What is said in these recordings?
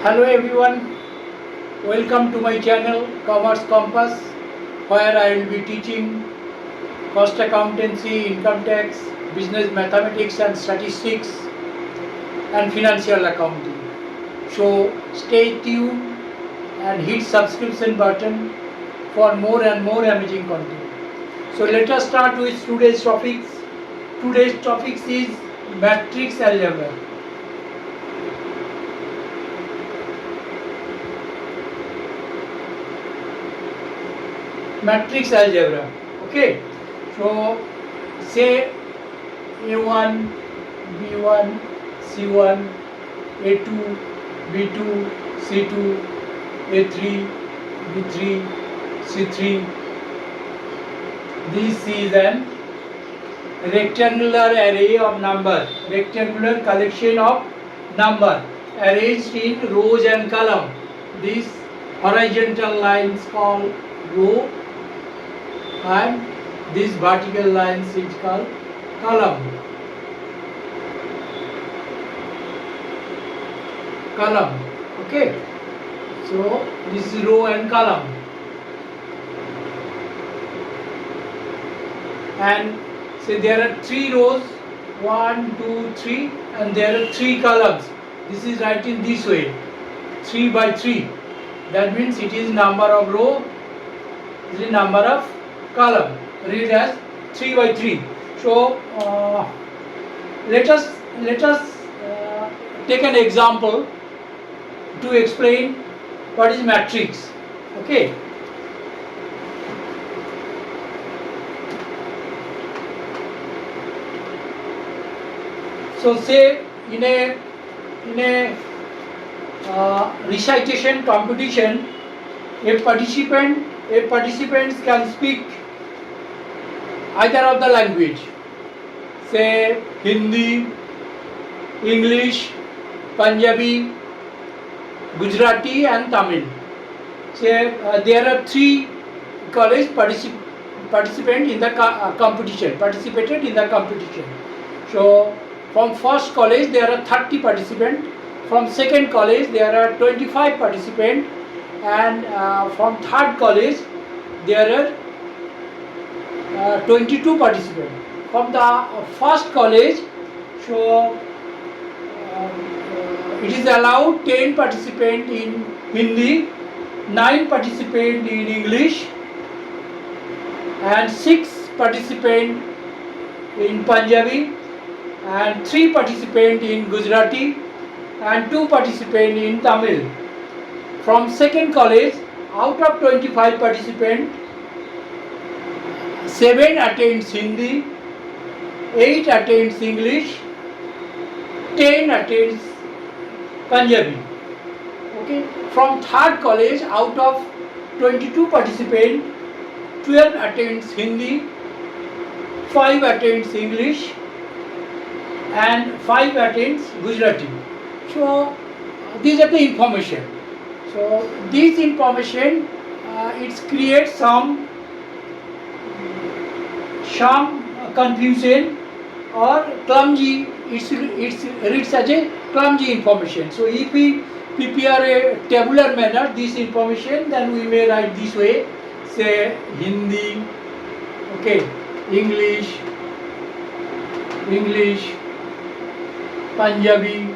Hello everyone, welcome to my channel Commerce Compass, where I will be teaching cost accountancy, income tax, business mathematics and statistics and financial accounting. So stay tuned and hit subscription button for more and more amazing content. So let us start with today's topics. Today's topics is Matrix Algebra. Matrix algebra. Okay, so say A1, B1, C1, A2, B2, C2, A3, B3, C3. This is an rectangular array of number, rectangular collection of number arranged in rows and column. This horizontal lines called row and this vertical lines is called column. Okay, so this is row and column, and say there are 3 rows, 1, 2, 3, and there are 3 columns. This is written this way, 3 by 3. That means it is number of row, this is number of column. Read as 3 by 3. So let us take an example to explain what is matrix. Okay. So say in a recitation competition, a participants can speak either of the language, say Hindi, English, Punjabi, Gujarati and Tamil. Say there are 3 college participants in the competition, participated in the competition. So from first college there are 30 participants, from second college there are 25 participants, and from third college there are 22 participants. From the first college, so it is allowed 10 participants in Hindi, 9 participants in English, and 6 participants in Punjabi, and 3 participants in Gujarati, and 2 participants in Tamil. From second college, out of 25 participants, 7 attends Hindi, 8 attends English, 10 attends Punjabi. Okay. From third college, out of 22 participants, 12 attends Hindi, 5 attends English, and 5 attends Gujarati. So these are the information. So this information it creates some confusion or clumsy. It's reads as a clumsy information. So if we prepare a tabular manner this information, then we may write this way, say Hindi, okay, English, Punjabi,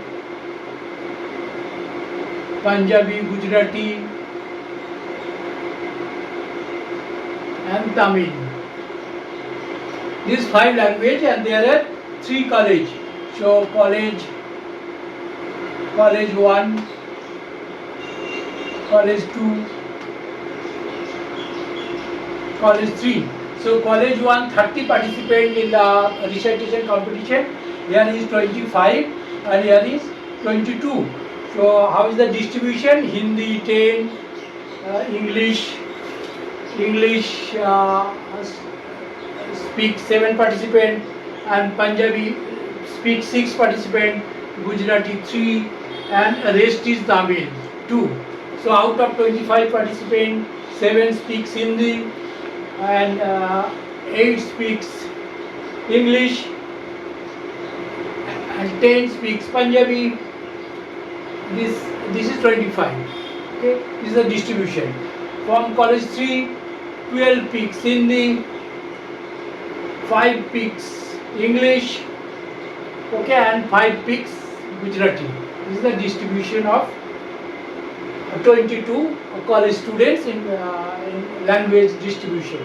Gujarati and Tamil. These 5 languages, and there are 3 college. So college 1, college 2, college 3. So college 1, 30 participants in the recitation competition. Here is 25 and here is 22. So how is the distribution? Hindi 10, English speak 7 participants, and Punjabi speak 6 participants, Gujarati 3, and rest is Tamil 2. So out of 25 participants, 7 speaks Hindi and 8 speaks English and 10 speaks Punjabi. This this is 25. Okay, this is the distribution. From college 3, 12 picks Hindi, 5 picks English, okay, and 5 picks Gujarati. This is the distribution of 22 college students in language distribution.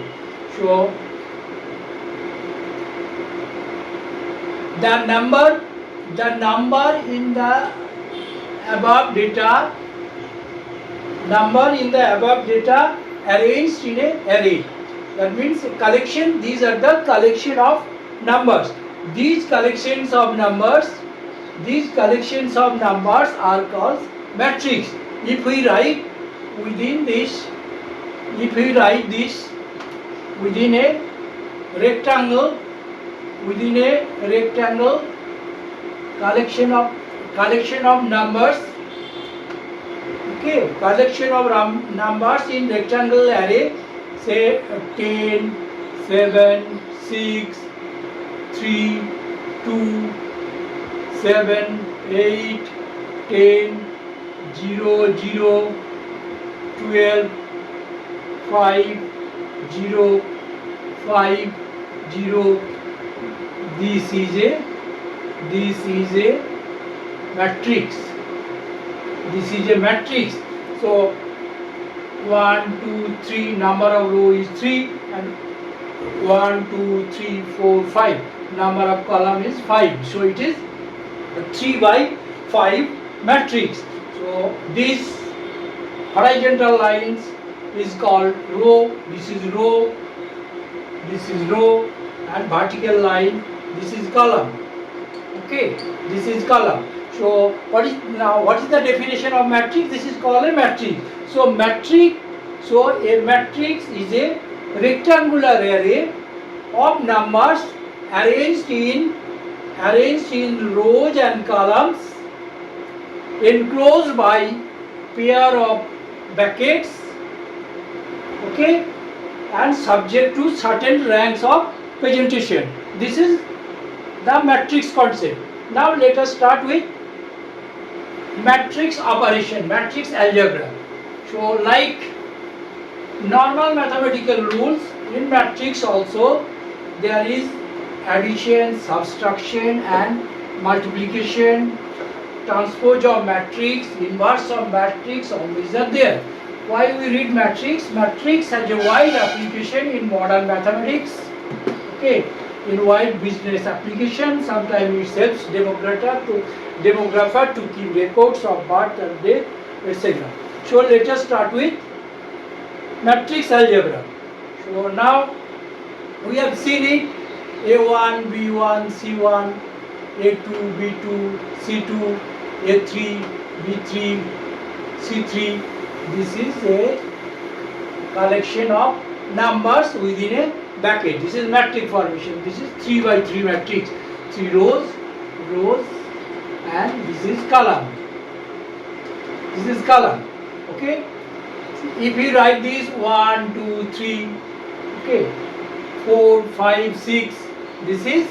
So the number in the above data arranged in a array. That means collection. These are the collection of numbers. These collections of numbers are called matrix. If we write this within a rectangle, collection of numbers, okay, collection of numbers in rectangle array, say 10, 7, 6, 3, 2, 7, 8, 10, 0, 0, 12, 5, 0, 5, 0. This is a matrix. So 1, 2, 3, number of row is 3, and 1, 2, 3, 4, 5, number of column is 5. So it is a 3 by 5 matrix. So this horizontal lines is called row. This is row, and vertical line, this is column. Okay, this is column. So what is the definition of matrix? This is called a matrix. So a matrix is a rectangular array of numbers arranged in rows and columns, enclosed by pair of brackets, okay, and subject to certain ranks of presentation. This is the matrix concept. Now let us start with matrix operation, matrix algebra. So like normal mathematical rules, in matrix also there is addition, subtraction and multiplication, transpose of matrix, inverse of matrix, all these are there. Why we read matrix? Matrix has a wide application in modern mathematics, okay, in wide business application. Sometimes it helps demographer to keep records of birth and death, etc. So let us start with matrix algebra. So now we have seen it: A1, B1, C1, A2, B2, C2, A3, B3, C3. This is a collection of numbers within a bracket. This is matrix formation. This is 3 by 3 matrix. 3 rows, and this is column. Okay. If we write this 1, 2, 3, okay, 4, 5, 6. This is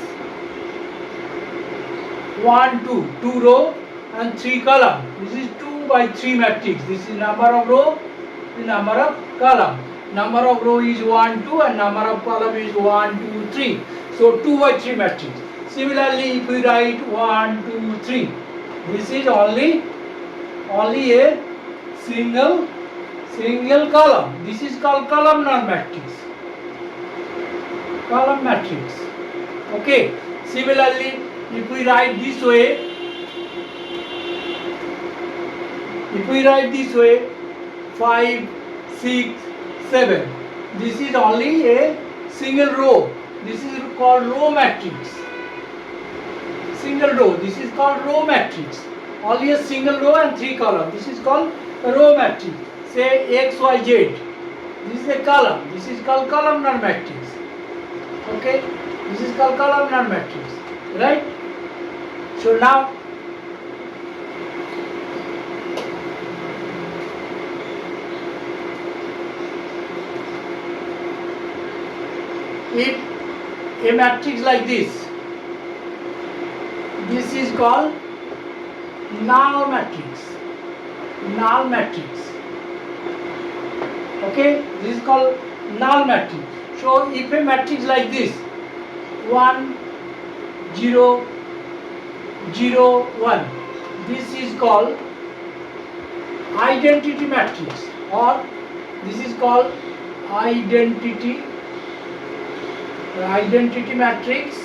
1, 2 row and 3 column. This is 2 by 3 matrix. This is number of row, the number of column. Number of row is 1, 2 and number of column is 1, 2, 3. So 2 by 3 matrix. Similarly, if we write 1, 2, 3, this is only a single column. This is called columnar matrix. Column matrix. Okay. Similarly, if we write this way, 5, 6, 7. This is only a single row. This is called row matrix. Single row. This is called row matrix. Only a single row and 3 columns. This is called a row matrix. Say X, Y, Z. This is a column. This is called columnar matrix. Okay. This is called columnar matrix. Right? So now if a matrix like this is called null matrix. null matrix. Okay, this is called null matrix. So if a matrix like this 1 0 0 1, this is called identity matrix, or this is called identity matrix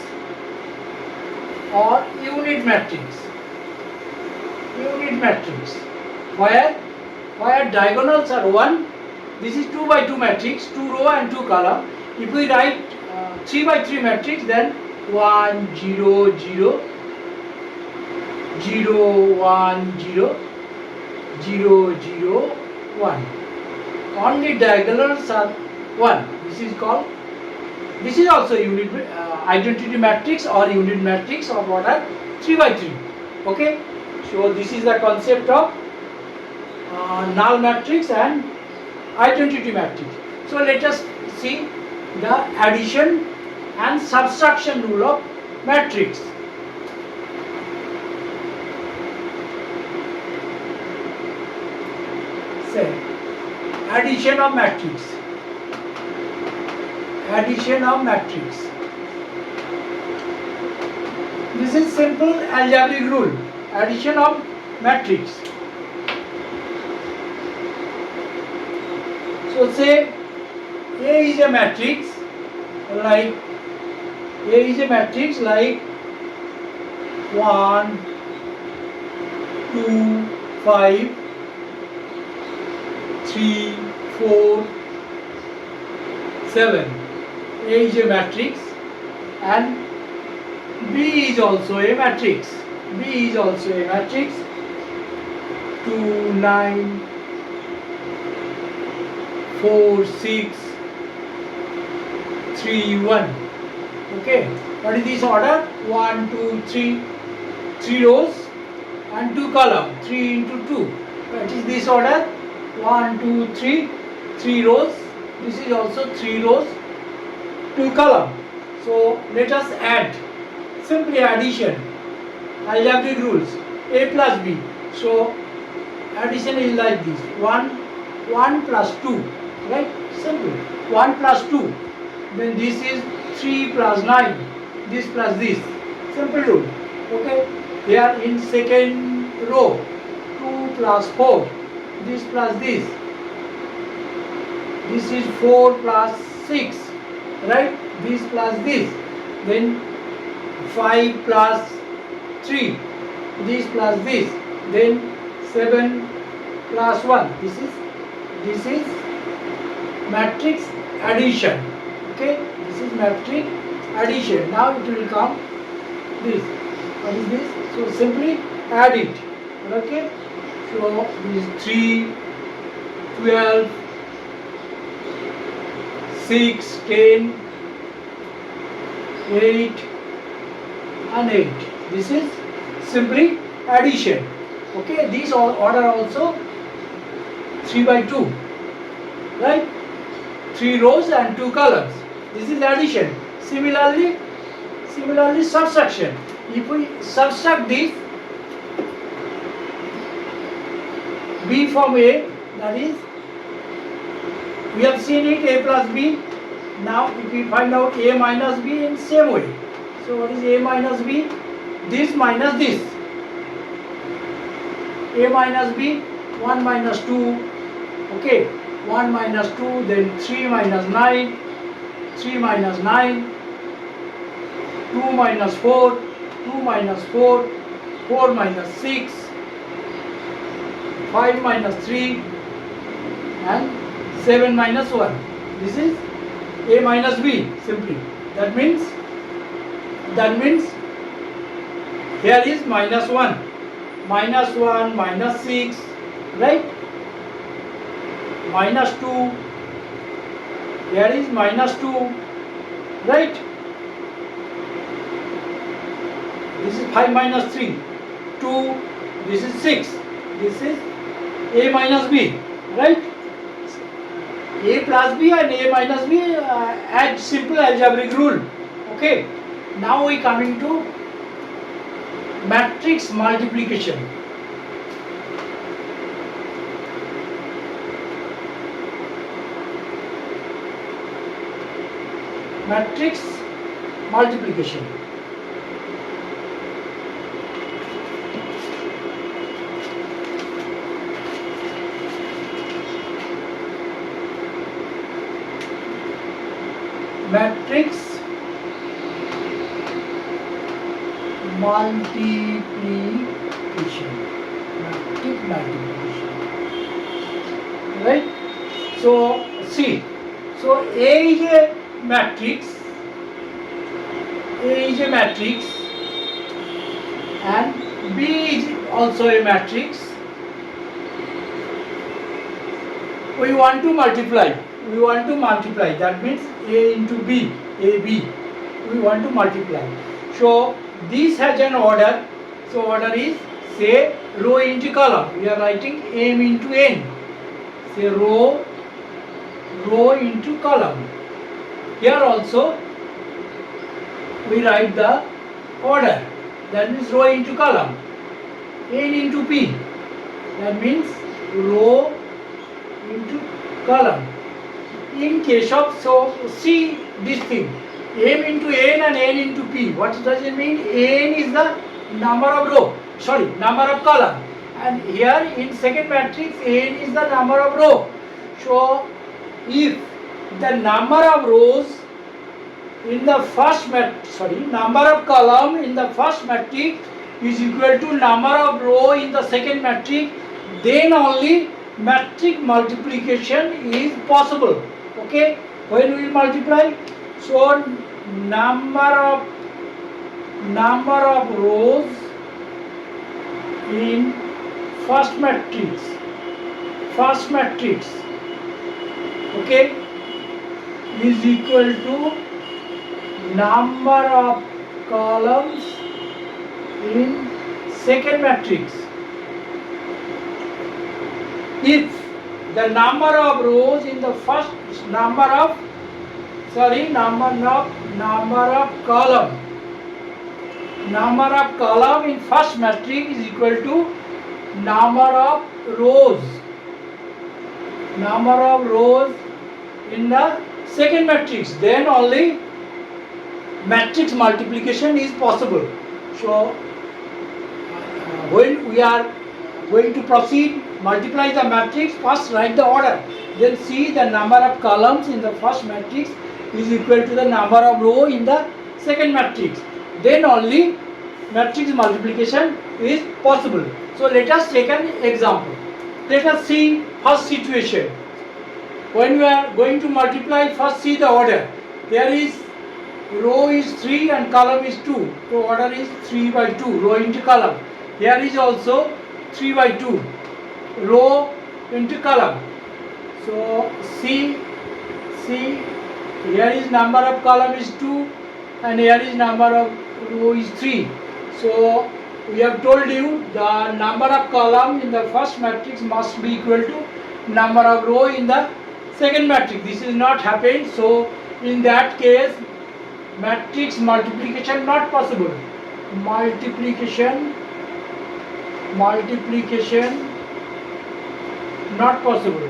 or unit matrix. Unit matrix where diagonals are 1. This is 2 by 2 matrix, 2 row and 2 column. If we write 3 by 3 matrix, then 1 0 0 0 1 0 0 0 1. Only diagonals are 1. This is also unit identity matrix or unit matrix, or what are 3 by 3. Okay, so this is the concept of null matrix and identity matrix. So let us see the addition and subtraction rule of matrix. Say addition of matrix. Addition of matrix. This is simple algebraic rule. Addition of matrix. So say A is a matrix like 1 2 5 3 4 7. A is a matrix and B is also a matrix. 2 9 4 6 3 1. Okay, what is this order? 1 2 3, 3 rows and 2 columns, 3 into 2. What is this order? 1 2 3, 3 rows. This is also 3 rows, 2 columns. So let us add. Simply addition. Algebraic rules. A plus B. So addition is like this. 1 plus 2. Right? Simple. 1 plus 2. Then this is 3 plus 9. This plus this. Simple rule. Okay. Here in second row, 2 plus 4. This plus this. This is 4 plus 6. Right? This plus this. Then 5 plus 3. This plus this. Then 7 plus 1. This is matrix addition. Okay, this is matrix addition. Now it will come this. What is this? So simply add it. Okay, so this is 3 12 6 10 8 and 8. This is simply addition. Okay, these order also 3 by 2, right? 3 rows and 2 columns. This is addition. Similarly subtraction. If we subtract this B from A, that is, we have seen it A plus B. Now if we find out A minus B in same way. So what is A minus B? This minus this. A minus B, 1 minus 2. Okay, 1 minus 2, then 3 minus 9, 3 minus 9, 2 minus 4, 2 minus 4, 4 minus 6, 5 minus 3 and 7 minus 1. This is A minus B simply. That means here is minus 1, minus 6, right? Minus 2, here is minus 2, right? This is 5 minus 3, 2, this is 6, this is A minus B, right? A plus B and A minus B add simple algebraic rule. Okay, now we coming to matrix multiplication. matrix multiplication. Matrix multiplication. Matrix multiplication. Right? So see. So A is a matrix. A is a matrix and B is also a matrix. We want to multiply. That means A into B, AB. We want to multiply. So this has an order. So order is, say, row into column. We are writing M into N. Say row into column. Here also we write the order. That means row into column. N into P. That means row into column. In case of, so see this thing, M into N and N into P. What does it mean? N is the number of number of column. And here in second matrix, N is the number of row. So if the number of rows in the first number of column in the first matrix is equal to number of row in the second matrix, then only matrix multiplication is possible. Okay, when we multiply, so number of rows in first matrix, okay, is equal to number of columns in second matrix. If the number of rows in the first number of column in first matrix is equal to number of rows in the second matrix, then only matrix multiplication is possible. So when we are going to proceed, multiply the matrix, first write the order, then see the number of columns in the first matrix is equal to the number of row in the second matrix, then only matrix multiplication is possible. So let us take an example. Let us see first situation. When we are going to multiply, first see the order. There is row is 3 and column is 2. So order is 3 by 2, row into column. Here is also 3 by 2, row into column. So see, here is number of column is 2 and here is number of row is 3. So we have told you the number of column in the first matrix must be equal to number of row in the second matrix. This is not happened, so in that case matrix multiplication not possible. Multiplication not possible.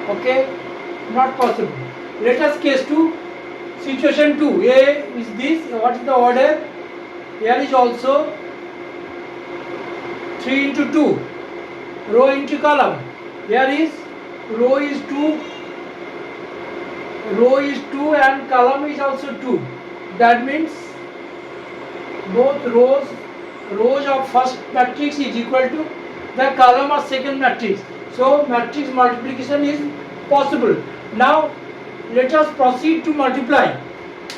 Okay, not possible. Let us case to situation 2. A is this. What is the order? Here is also 3 into 2, row into column. Here is row is 2 and column is also 2. That means both rows of first matrix is equal to the column of second matrix. So matrix multiplication is possible. Now let us proceed to multiply.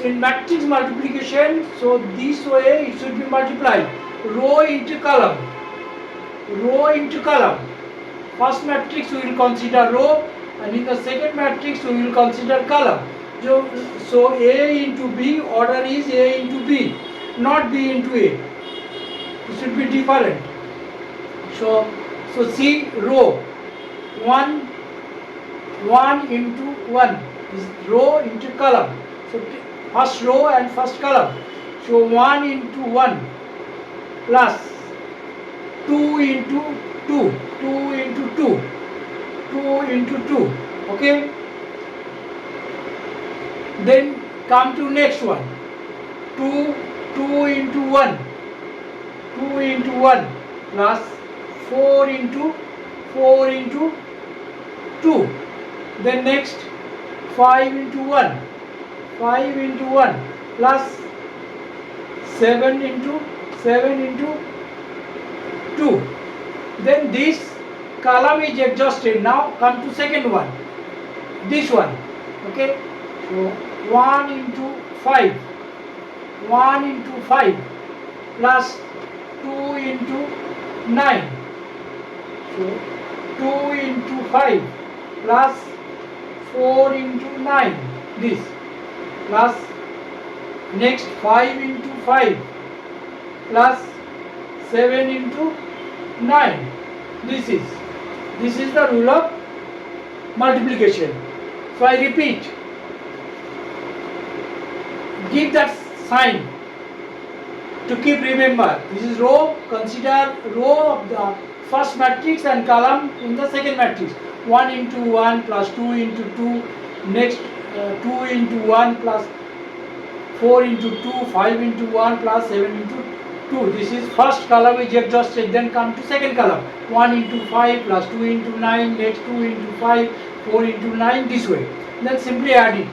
In matrix multiplication, so this way it should be multiplied. Row into column. First matrix we will consider row, and in the second matrix we will consider column. So A into B, order is A into B, not B into A. It should be different. So see row 1 into 1 is row into column. So first row and first column. So 1 into 1 plus 2 into 2, 2 into 2, 2 into 2. Okay. Then come to next one. 2 into 1. 2 into 1 plus 4 into 2. Then next 5 into 1. 5 into 1 plus 7 into 2. Then this column is exhausted. Now come to second one. This one. Okay. So 1 into 5. 1 into 5 plus 2 into 9. So 2 into 5 plus 4 into 9. This plus next 5 into 5 plus 7 into 9. This is the rule of multiplication. So I repeat, give that sign to keep remember. This is row, consider row of the first matrix and column in the second matrix. 1 into 1 plus 2 into 2, next 2 into 1 plus 4 into 2, 5 into 1 plus 7 into 2. This is first column is exhausted. Then come to second column. 1 into 5 plus 2 into 9, next 2 into 5, 4 into 9, this way. Then simply add it.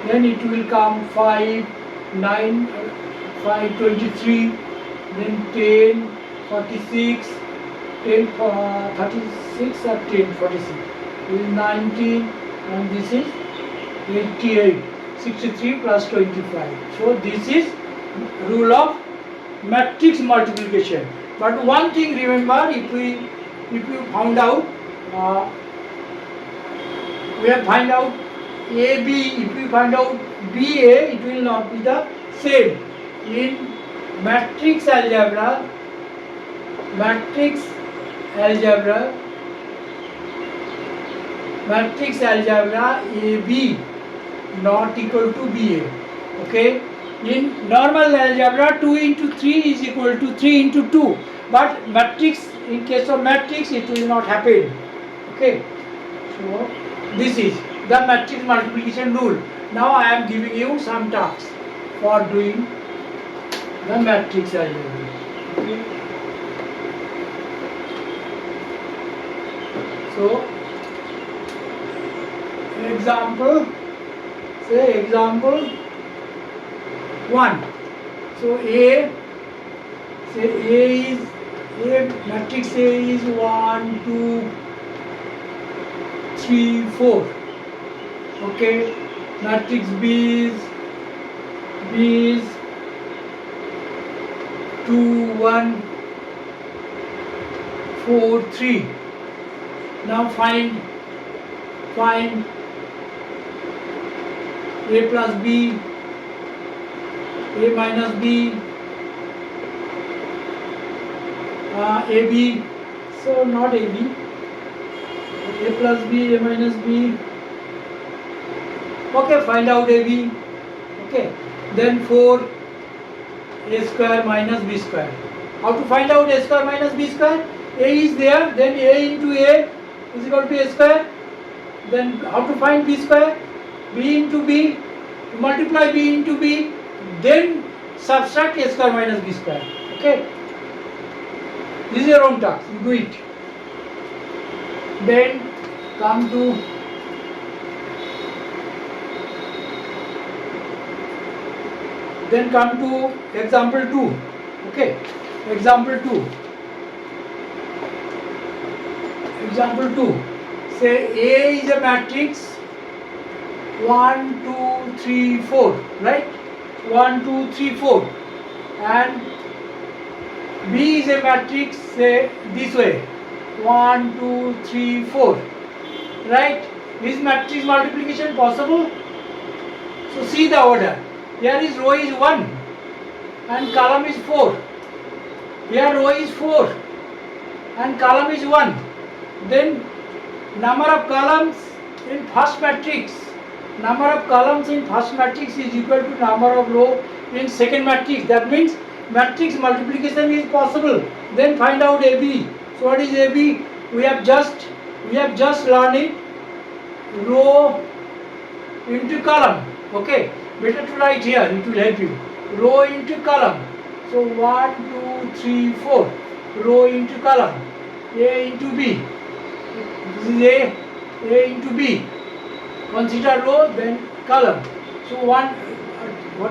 Then it will come 5, 9, 5, 23, then 10, 46, 10, 36 or 10, 46. This is 19 and this is 88. 63 plus 25. So this is rule of matrix multiplication. But one thing remember, if you found out, we have find out AB, if we find out BA, it will not be the same. In matrix algebra, AB not equal to BA. Okay. In normal algebra, 2 into 3 is equal to 3 into 2. But matrix, in case of matrix, it will not happen. Okay. So this is the matrix multiplication rule. Now I am giving you some tasks for doing the matrix algebra. Okay. So example 1. So matrix A is 1, 2, 3, 4. Okay. Matrix B is 2, 1, 4, 3. Now find A plus B, A minus B, AB. So not AB. A plus B, A minus B. Okay, find out AB. Okay. Then 4 A square minus B square. How to find out A square minus B square? A is there, then A into A is equal to A square. Then how to find B square? B into B, multiply B into B, then subtract A square minus B square. Okay. This is your own task. You do it. Then come to example 2. Okay. Example 2. Say A is a matrix 1, 2, 3, 4, right? 1, 2, 3, 4. And B is a matrix, say this way, 1, 2, 3, 4, right? Is matrix multiplication possible? So see the order. Here is row is 1 and column is 4. Here row is 4 and column is 1. Then number of columns in first matrix is equal to number of row in second matrix. That means matrix multiplication is possible. Then find out AB. So what is AB? We have just learned it. Row into column. Okay, better to write here, it will help you. Row into column. So 1, 2, 3, 4. Row into column. A into B. This is A into B. Consider row, then column. So what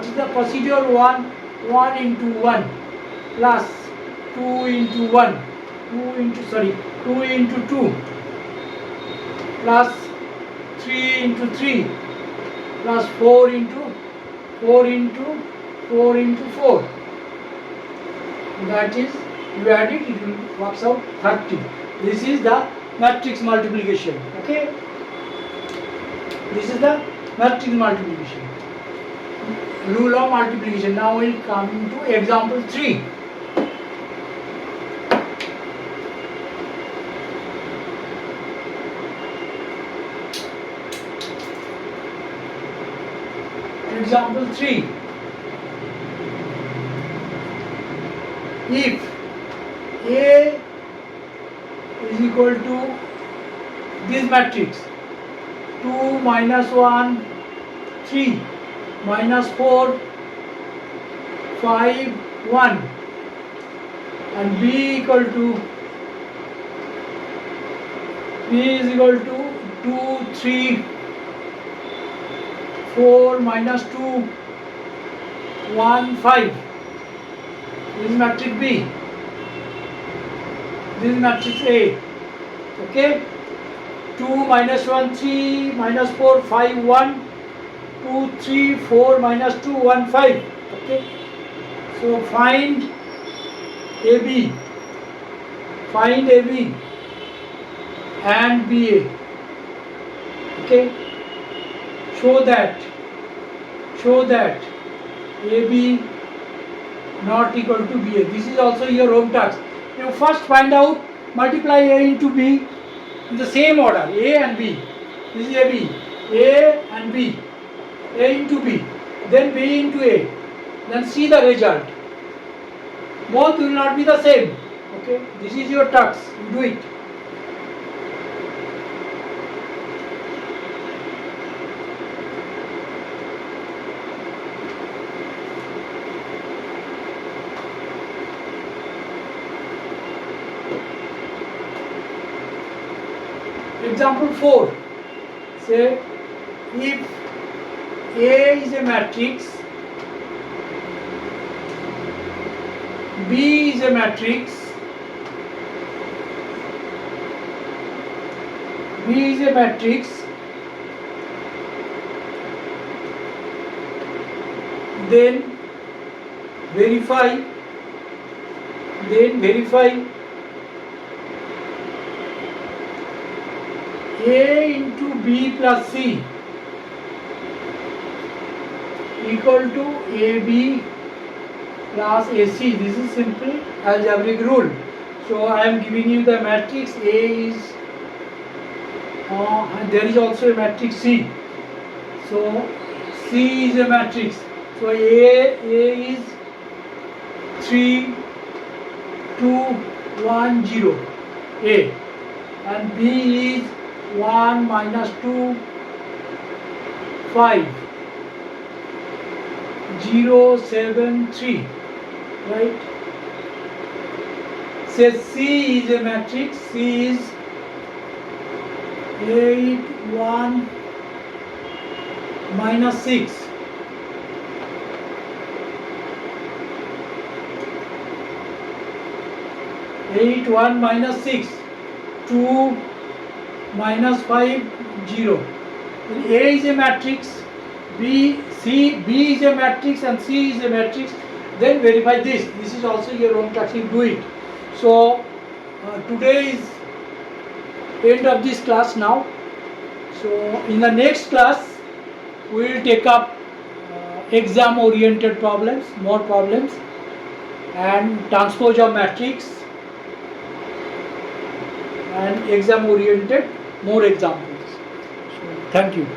is the procedure? 1 into 1 plus 2 into 1, 2 into 2 plus 3 into 3 plus 4 into 4 into 4. That is, you add it, it works out 30. This is the matrix multiplication. Okay, this is the matrix multiplication, rule of multiplication. Now we will come to example 3. Example 3. If A is equal to this matrix 2 minus 1 3 minus 4 5 1 and B is equal to 2 3 4 minus 2 1 5. This is matrix B. This is matrix A. Okay. 2 minus 1 3 minus 4 5 1 2 3 4 minus 2 1 5. Okay. So find AB. Find AB and BA. Okay. Show that AB not equal to BA. This is also your home task. You first find out, multiply A into B in the same order, A and B. This is AB, A and B, A into B, then B into A, then see the result. Both will not be the same. Okay, this is your task. You do it. Example 4. Say if A is a matrix, B is a matrix, then verify A into B plus C equal to AB plus AC. This is simple algebraic rule. So I am giving you the matrix. A is and there is also a matrix C. So C is a matrix. So A is 3 2 1 0 A, and B is 1 minus 2 5 0 7 3, right? Say C is a matrix. C is 8 1 minus 6 8 1 minus 6 2 minus 5 0. A is a matrix, B is a matrix and C is a matrix. Then verify this. This is also your own task. You do it. So today is end of this class now. So in the next class we will take up exam oriented problems, more problems, and transpose of matrix, and exam oriented more examples. So thank you.